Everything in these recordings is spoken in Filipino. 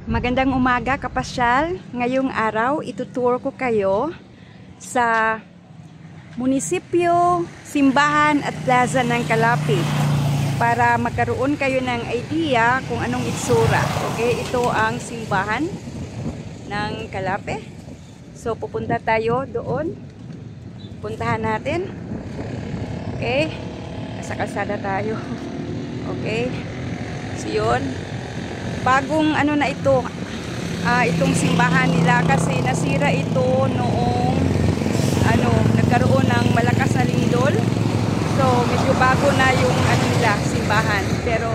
Magandang umaga, kapasyal. Ngayong araw, itutour ko kayo sa munisipyo, simbahan at plaza ng Calapit para magkaroon kayo ng idea kung anong itsura. Okay, ito ang simbahan ng Calapit. So, pupunta tayo doon. Puntahan natin. Okay, nasa kalsada tayo. Okay, so yun. Bagong ano na ito, itong simbahan nila kasi nasira ito noong nagkaroon ng malakas na lindol. So medyo bago na yung nila simbahan, pero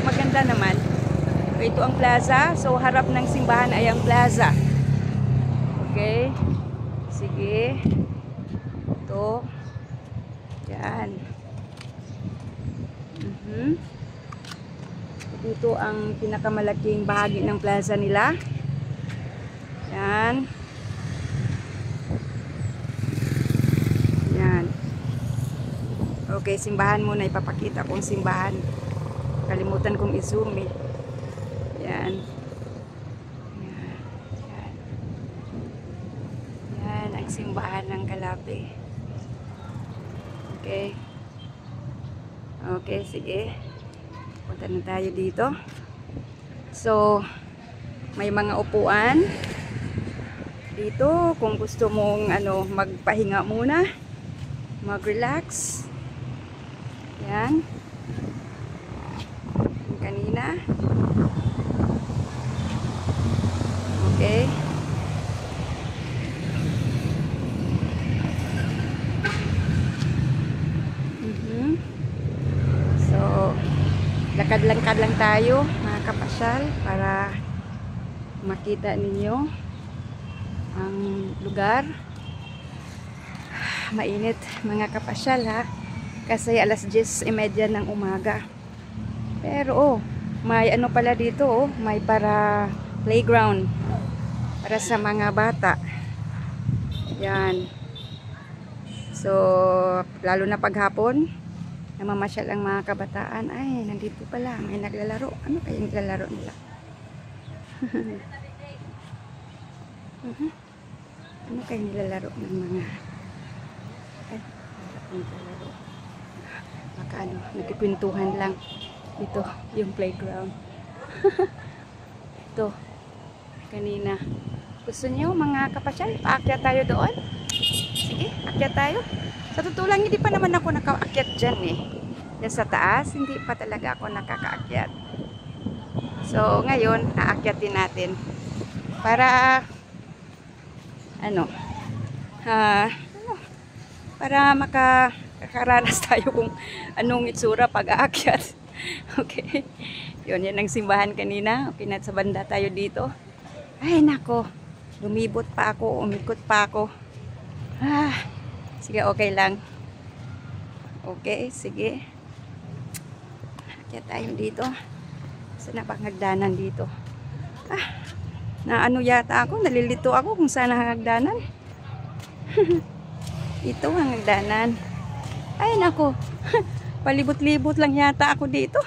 maganda naman. Ito ang plaza, so harap ng simbahan ay ang plaza. Okay, sige, ito, yan. Ito ang pinakamalaking bahagi ng plaza nila. Yan. Yan. Okay, simbahan muna. Ipapakita kong simbahan. Kalimutan kong i-zoom eh. Yan. Yan. Yan. Yan ang simbahan ng Calapit. Okay. Okay, sige. Punta na tayo dito. So, may mga upuan dito kung gusto mong magpahinga muna, mag-relax. Yan. Yung kanina. Okay. Lakad-langkad lang tayo mga kapasyal para makita ninyo ang lugar. Mainit mga kapasyal ha, kasi alas 10:30 ng umaga. Pero may ano pala dito, may para playground para sa mga bata. Yan. So lalo na paghapon, namamasyal ang mga kabataan. Ay, nandito pala, may naglalaro. Ano kayang naglalaro nila? Ano kayang nilalaro ng mga naglalaro? Baka nagkikwentuhan lang. Ito, yung playground. Ito, kanina. Gusto niyo mga kapasyal, paakyat tayo doon? Sige, akyat tayo. Sa totoo lang, hindi pa naman ako nakaakyat dyan eh. Yan sa taas, hindi pa talaga ako nakakaakyat. So, ngayon, aakyatin natin. Para, para makakaranas tayo kung anong itsura pag aakyat. Okay. Yun, yan ang simbahan kanina. Okay, sa banda tayo dito. Ay, nako. Lumibot pa ako, umikot pa ako. Sige, okay lang. Okay, sige. Kaya tayo dito. Saan na bang hagdanan dito? Na ano yata ako, nalilito ako kung saan ang hagdanan. Ito ang hagdanan. Ay, nako. Palibot-libot lang yata ako dito.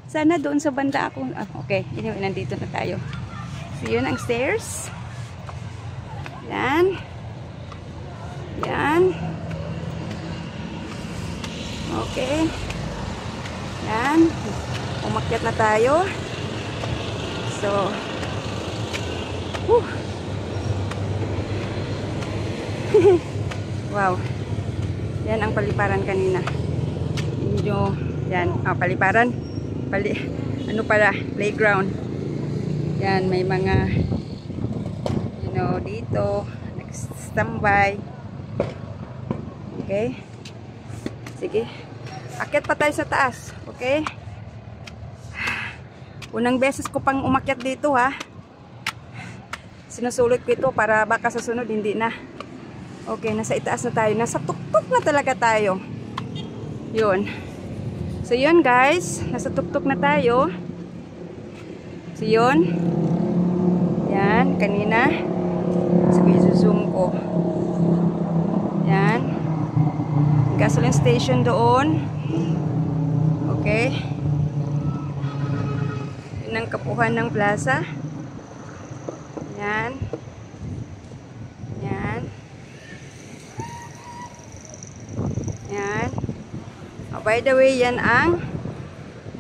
Sana doon sa banda ako. Okay, anyway, nandito na tayo. So, yun ang stairs. Yan. Yan. Okay. Yan. Umakyat na tayo. So, wow. Yan ang paliparan kanina. Medyo, yan. Paliparan. Ano pala? Playground. Yan, may mga dito nag-standby. Okay. Sige. Akyat pa tayo sa taas. Okay. Unang beses ko pang umakyat dito ha. Sinusulit ko ito para baka sa sunod hindi na. Okay, nasa itaas na tayo. Nasa tuktok na talaga tayo. Yun. So yun guys. Nasa tuktok na tayo. So yun. Yan. Kanina. Sige, zoom ko. Yan. Gasoline station doon. Okay. Yun ang kapuhan ng plaza. Yan. Yan. Yan. Oh, by the way, yan ang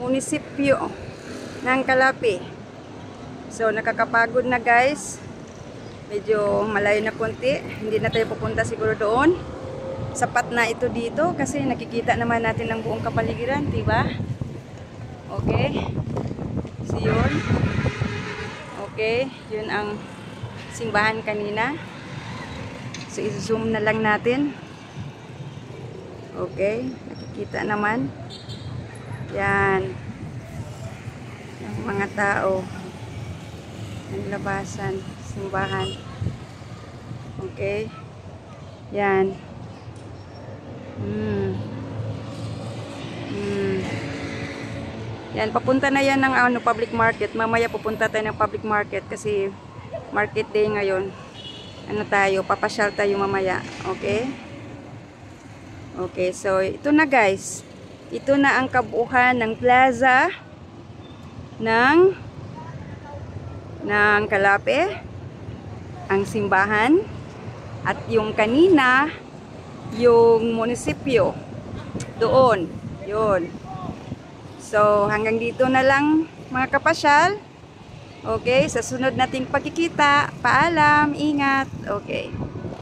munisipyo ng Calape. So, nakakapagod na guys. Medyo malayo na konti. Hindi na tayo pupunta siguro doon. Sapat na ito dito kasi nakikita naman natin ang buong kapaligiran, diba? Okay. So, yun. Okay. Yun ang simbahan kanina. So, i-zoom na lang natin. Okay. Nakikita naman. Yan. Yung mga tao. Ang labasan. Simbahan. Okay. Yan. Yan, papunta na yan ng public market. Mamaya pupunta tayo ng public market kasi market day ngayon. Ano tayo, papasyal tayo mamaya. Okay? Okay, so ito na guys. Ito na ang kabuuan ng plaza ng Calape, ang simbahan, at yung kanina, yung munisipyo. Doon. Yun. So, hanggang dito na lang mga kapasyal. Okay, sa sunod nating pagkikita. Paalam, ingat. Okay.